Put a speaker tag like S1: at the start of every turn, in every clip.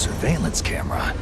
S1: surveillance camera.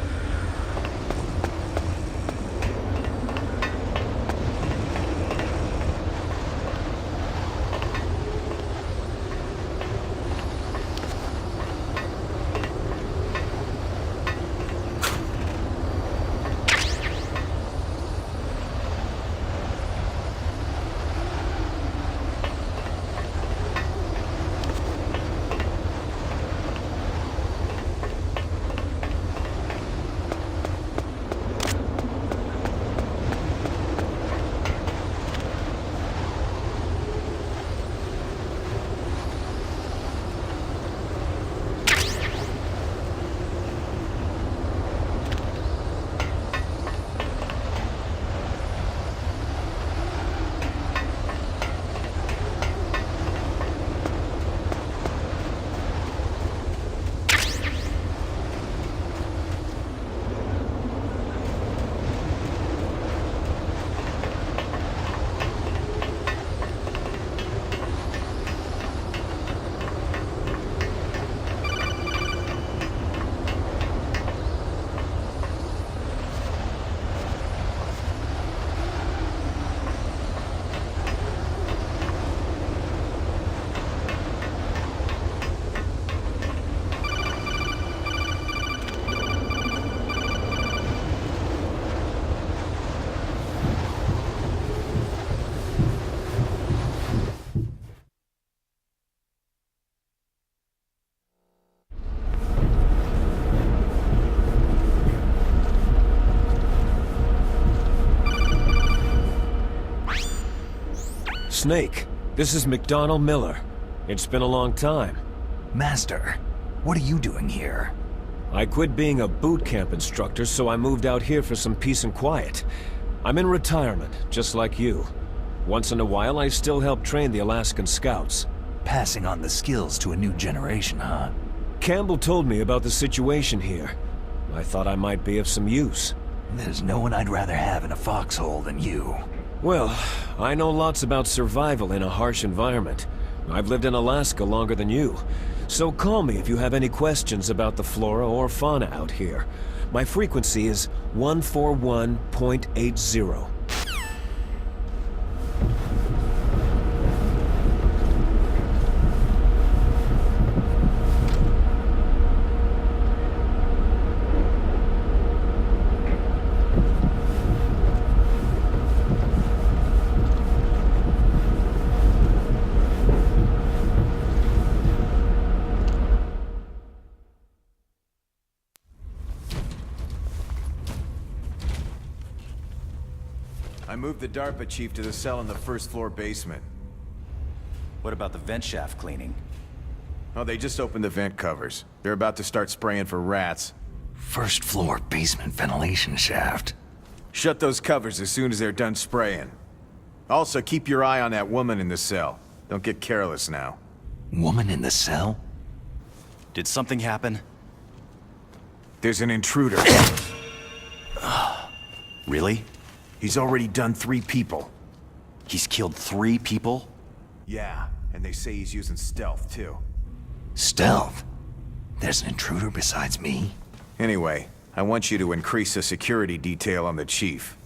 S2: Snake, this is McDonald Miller. It's been a long time.
S1: Master, what are you doing here?
S2: I quit being a boot camp instructor, so I moved out here for some peace and quiet. I'm in retirement, just like you. Once in a while, I still help train the Alaskan Scouts.
S1: Passing on the skills to a new generation, huh?
S2: Campbell told me about the situation here. I thought I might be of some use.
S1: There's no one I'd rather have in a foxhole than you.
S2: Well, I know lots about survival in a harsh environment. I've lived in Alaska longer than you. So call me if you have any questions about the flora or fauna out here. My frequency is 141.80.
S3: I moved the DARPA chief to the cell in the first floor basement.
S4: What about the vent shaft cleaning?
S3: Oh, they just opened the vent covers. They're about to start spraying for rats.
S1: First floor basement ventilation shaft.
S3: Shut those covers as soon as they're done spraying. Also, keep your eye on that woman in the cell. Don't get careless now.
S1: Woman in the cell?
S4: Did something happen?
S3: There's an intruder.
S4: Really?
S3: He's already done 3 people.
S4: He's killed 3 people?
S3: Yeah, and they say he's using stealth, too.
S1: Stealth? There's an intruder besides me?
S3: Anyway, I want you to increase the security detail on the chief.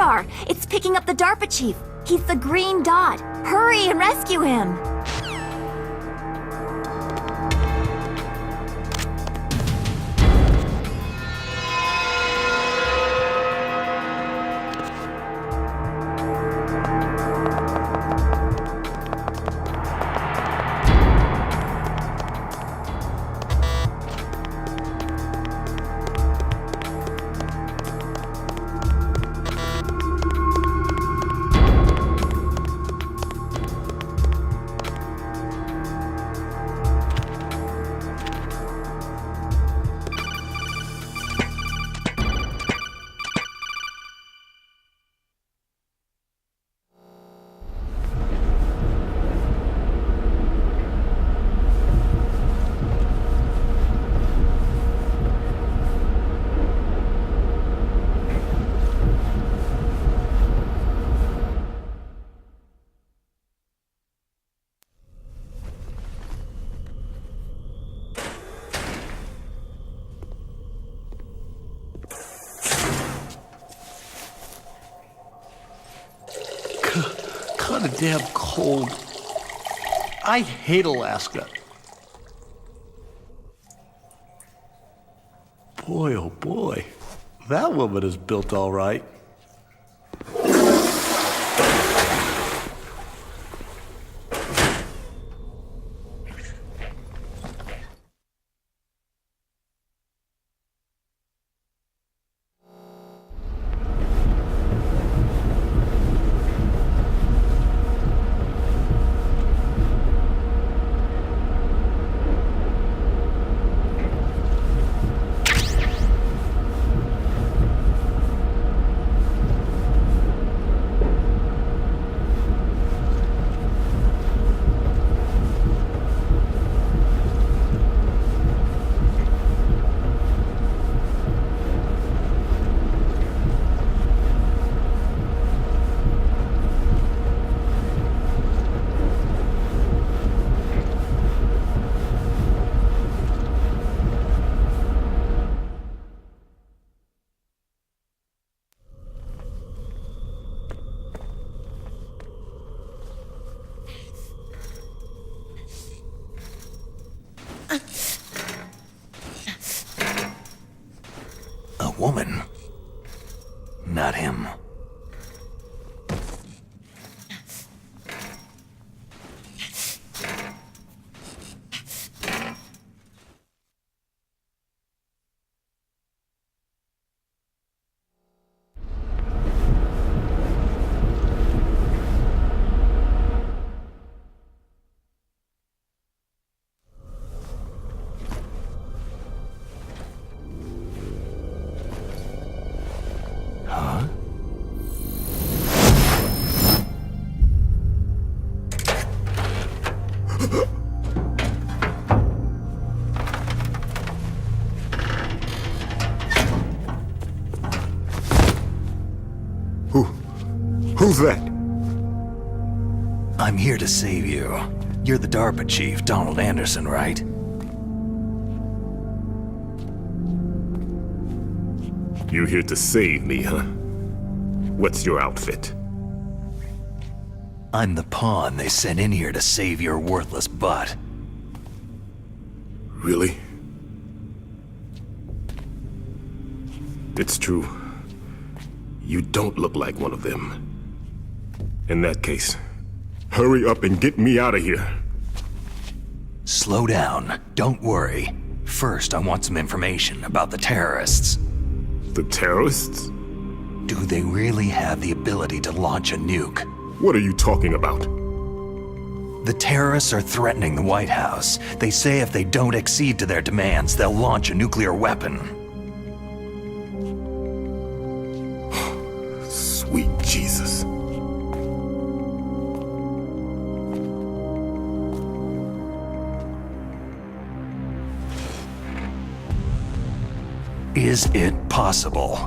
S5: radar. It's picking up the DARPA chief. He's the green dot. Hurry and rescue him.
S6: Kinda damn cold. I hate Alaska. Boy, oh boy. That woman is built all right.
S1: A woman. Not him.
S3: Who's that?
S1: I'm here to save you. You're the DARPA chief, Donald Anderson, right?
S7: You here to save me, huh? What's your outfit?
S1: I'm the pawn they sent in here to save your worthless butt.
S7: Really? It's true. You don't look like one of them. In that case, hurry up and get me out of here.
S1: Slow down. Don't worry. First, I want some information about the terrorists.
S7: The terrorists?
S1: Do they really have the ability to launch a nuke?
S7: What are you talking about?
S1: The terrorists are threatening the White House. They say if they don't accede to their demands, they'll launch a nuclear weapon.
S7: Sweet Jesus.
S1: Is it possible?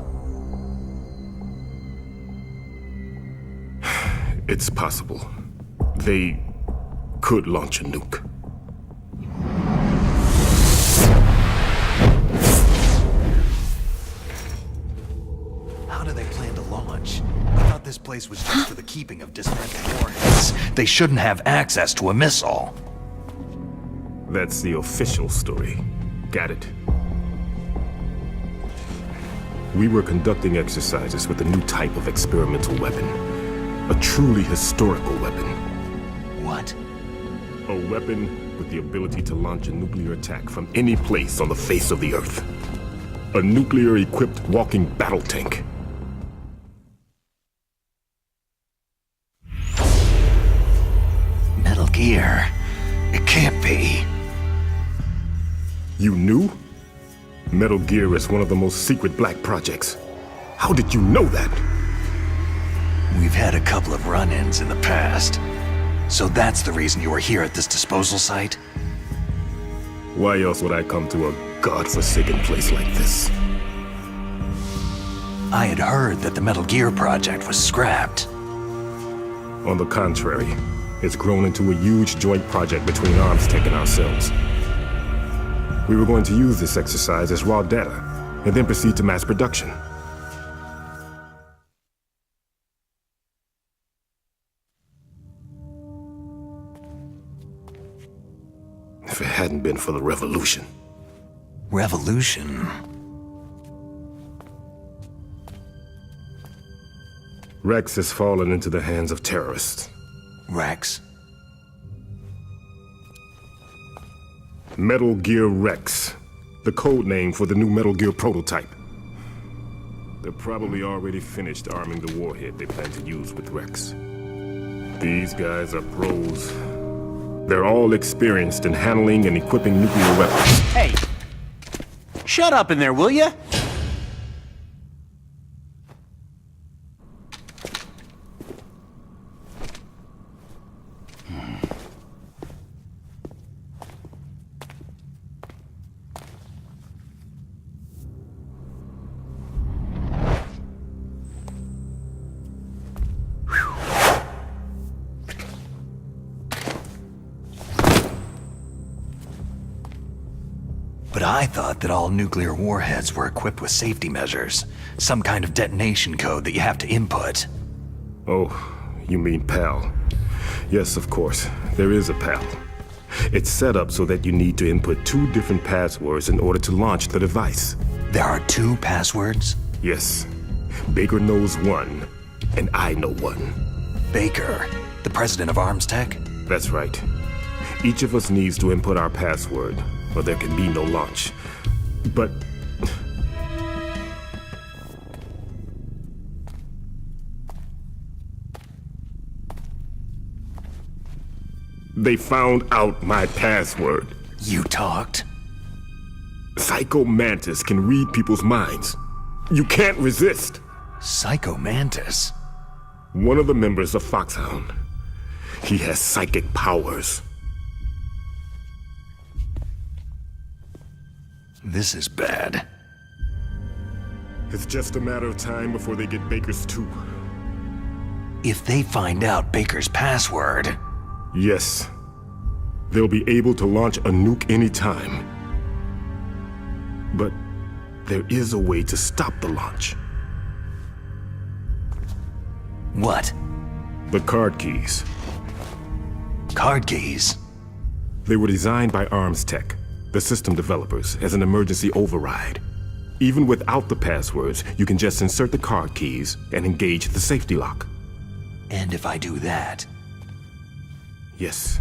S7: It's possible. They could launch a nuke.
S1: How do they plan to launch? this place was just for the keeping of dismantled warheads, they shouldn't have access to a missile.
S7: That's the official story. Got it. We were conducting exercises with a new type of experimental weapon. A truly historical weapon.
S1: What?
S7: A weapon with the ability to launch a nuclear attack from any place on the face of the Earth. A nuclear-equipped walking battle tank.
S1: Metal Gear. It can't be.
S7: You knew? Metal Gear is one of the most secret black projects. How did you know that?
S1: We've had a couple of run-ins in the past. So that's the reason you were here at this disposal site?
S7: Why else would I come to a godforsaken place like this?
S1: I had heard that the Metal Gear project was scrapped.
S7: On the contrary, it's grown into a huge joint project between ArmsTech and ourselves. We were going to use this exercise as raw data, and then proceed to mass production. If it hadn't been for the revolution.
S1: Revolution?
S7: Rex has fallen into the hands of terrorists.
S1: Rex?
S7: Metal Gear Rex, the code name for the new Metal Gear prototype. They're probably already finished arming the warhead they plan to use with Rex. These guys are pros. They're all experienced in handling and equipping nuclear weapons.
S8: Hey! Shut up in there, will ya?
S1: But I thought that all nuclear warheads were equipped with safety measures. Some kind of detonation code that you have to input.
S7: Oh, you mean PAL. Yes, of course. There is a PAL. It's set up so that you need to input 2 different passwords in order to launch the device.
S1: There are 2 passwords?
S7: Yes. Baker knows one, and I know one.
S1: Baker, the president of ArmsTech?
S7: That's right. Each of us needs to input our password, or there can be no launch. But... they found out my password.
S1: You talked?
S7: Psycho Mantis can read people's minds. You can't resist.
S1: Psycho Mantis?
S7: One of the members of Foxhound. He has psychic powers.
S1: This is bad.
S7: It's just a matter of time before they get Baker's too.
S1: If they find out Baker's password...
S7: Yes. They'll be able to launch a nuke anytime. But there is a way to stop the launch.
S1: What?
S7: The card keys.
S1: Card keys?
S7: They were designed by ArmsTech, the system developers, as an emergency override. Even without the passwords, you can just insert the card keys and engage the safety lock.
S1: And if I do that...
S7: Yes,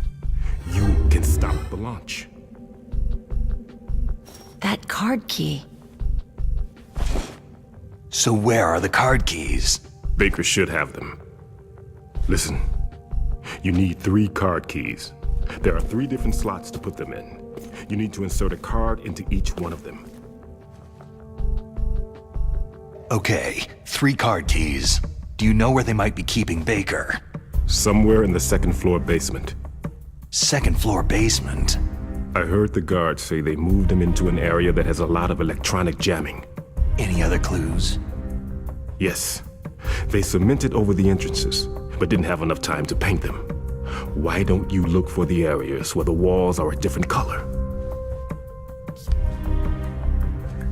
S7: you can stop the launch.
S9: That card key.
S1: So where are the card keys?
S7: Baker should have them. Listen, you need 3 card keys. There are 3 different slots to put them in. You need to insert a card into each one of them.
S1: Okay, 3 card keys. Do you know where they might be keeping Baker?
S7: Somewhere in the 2nd floor basement.
S1: 2nd floor basement?
S7: I heard the guards say they moved him into an area that has a lot of electronic jamming.
S1: Any other clues?
S7: Yes. They cemented over the entrances, but didn't have enough time to paint them. Why don't you look for the areas where the walls are a different color?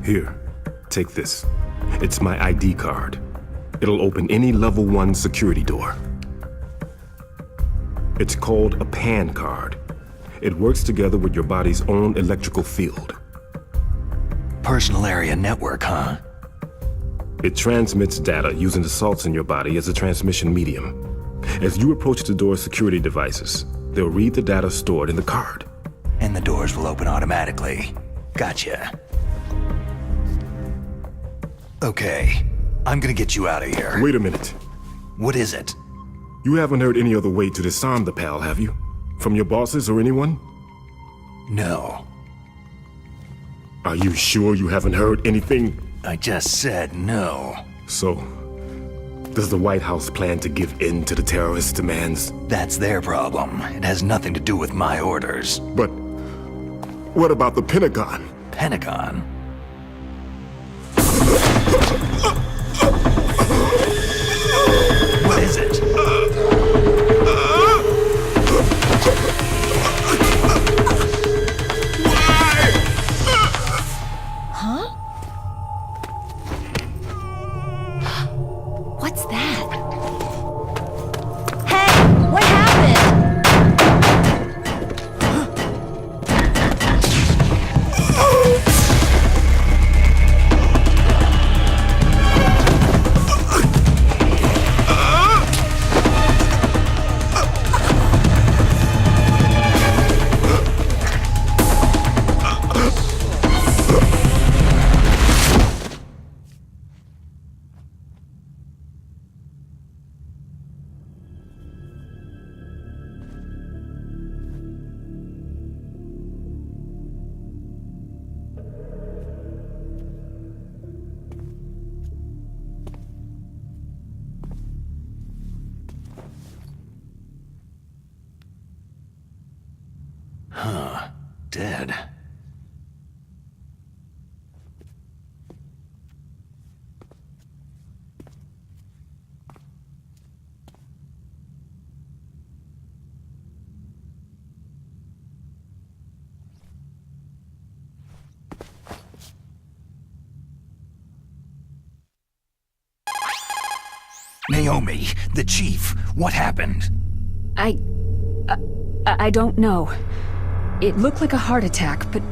S7: Here, take this. It's my ID card. It'll open any level 1 security door. It's called a PAN card. It works together with your body's own electrical field.
S1: Personal area network, huh?
S7: It transmits data using the salts in your body as a transmission medium. As you approach the door's security devices, they'll read the data stored in the card.
S1: And the doors will open automatically. Gotcha. Okay, I'm gonna get you out of here.
S7: Wait a minute.
S1: What is it?
S7: You haven't heard any other way to disarm the PAL, have you? From your bosses or anyone?
S1: No.
S7: Are you sure you haven't heard anything?
S1: I just said no.
S7: So, does the White House plan to give in to the terrorists' demands?
S1: That's their problem. It has nothing to do with my orders.
S7: But what about the Pentagon?
S1: Pentagon? What is it?
S5: What's that? Hey, what happened?
S1: Dead. Naomi, the chief, what happened?
S9: I don't know. It looked like a heart attack, but...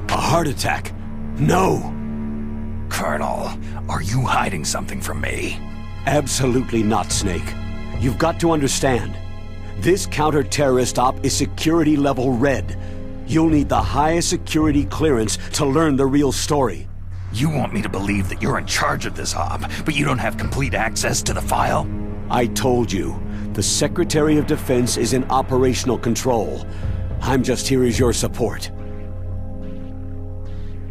S4: A heart attack? No!
S1: Colonel, are you hiding something from me?
S8: Absolutely not, Snake. You've got to understand. This counter-terrorist op is security level red. You'll need the highest security clearance to learn the real story.
S1: You want me to believe that you're in charge of this op, but you don't have complete access to the file?
S8: I told you, the Secretary of Defense is in operational control. I'm just here as your support.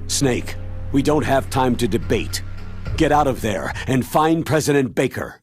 S8: Snake, we don't have time to debate. Get out of there and find President Baker.